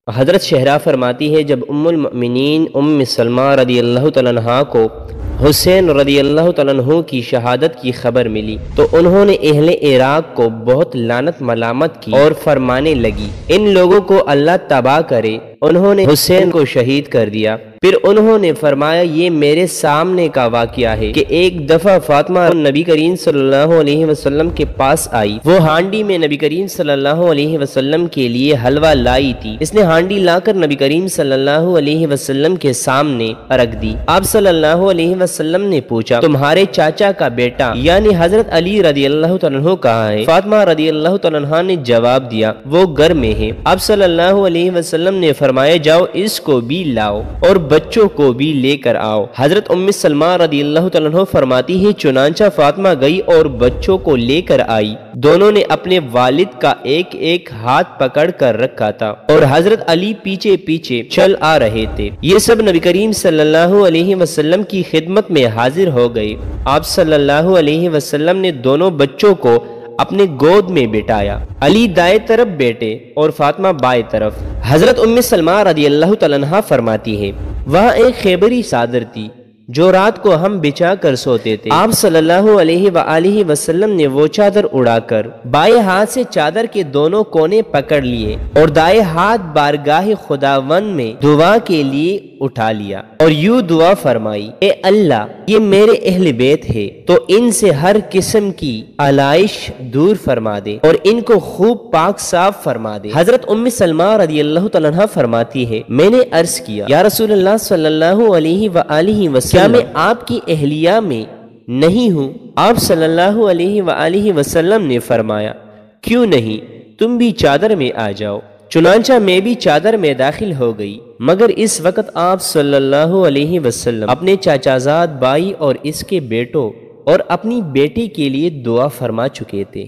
حضرت شہرا فرماتی ہے جب ام المؤمنین ام سلمہ رضی اللہ تعالیٰ عنہا کو حسین رضی اللہ تعالیٰ عنہ کی شہادت کی خبر ملی تو انہوں نے اہل عراق کو بہت لعنت ملامت کی اور فرمانے لگی ان لوگوں کو اللہ تباہ کرے۔ انہوں نے حسین کو شہید کر دیا۔ پھر انہوں نے فرمایا یہ میرے سامنے کا واقعہ ہے کہ ایک دفعہ فاطمہ نبی کریم صلی اللہ علیہ وسلم کے پاس آئی۔ وہ ہانڈی میں نبی کریم صلی اللہ علیہ وسلم کے لیے حلوہ لائی تھی۔ اس نے ہانڈی لا کر نبی کریم صلی اللہ علیہ وسلم کے سامنے رکھ دی۔ آپ صلی اللہ علیہ وسلم نے پوچھا تمہارے چاچا کا بیٹا یعنی حضرت علی رضی اللہ تعالیٰ عنہ کہاں ہے؟ فاطمہ رضی اللہ تعالیٰ عنہ نے جواب دیا وہ گھر میں ہے۔ آپ صلی اللہ علیہ وسلم نے فرمایا جاؤ اس کو بھی لاؤ اور بچوں کو بھی لے کر آؤ۔ حضرت ام سلمہ رضی اللہ تعالیٰ عنہ فرماتی ہے چنانچہ فاطمہ گئی اور بچوں کو لے کر آئی۔ دونوں نے اپنے والد کا ایک ایک ہاتھ پکڑ کر رکھا تھا اور حضرت علی پیچھے پیچھے چل آ رہے تھے۔ یہ سب نبی کریم صلی اللہ علیہ وسلم کی خدمت میں حاضر ہو گئے۔ آپ صلی اللہ علیہ وسلم نے دونوں بچوں کو اپنے گود میں بٹھایا۔ علی دائیں طرف بیٹھے اور فاطمہ بائیں طرف۔ حضرت ام سلمہ رضی اللہ تعالیٰ عنہا فرماتی ہے وہاں ایک خیبری چادر تھی جو رات کو ہم بچھا کر سوتے تھے۔ آپ صلی اللہ علیہ وآلہ وسلم نے وہ چادر اڑا کر بائیں ہاتھ سے چادر کے دونوں کونے پکڑ لیے اور دائیں ہاتھ بارگاہ خداوند میں دعا کے لیے اٹھا لیا اور یوں دعا فرمائی اے اللہ یہ میرے اہل بیت ہے تو ان سے ہر قسم کی علائش دور فرما دے اور ان کو خوب پاک صاف فرما دے۔ حضرت ام سلمہ رضی اللہ تعالیٰ عنہ فرماتی ہے میں نے عرض کیا یا رسول اللہ صلی اللہ علیہ وآلہ وسلم کیا میں آپ کی اہلیہ میں نہیں ہوں؟ آپ صلی اللہ علیہ وآلہ وسلم نے فرمایا کیوں نہیں تم بھی چادر میں آ جاؤ۔ چنانچہ میں بھی چادر میں داخل ہو گئی مگر اس وقت آپ صلی اللہ علیہ وسلم اپنے چاچا زاد بھائی اور اس کے بیٹوں اور اپنی بیٹی کے لیے دعا فرما چکے تھے۔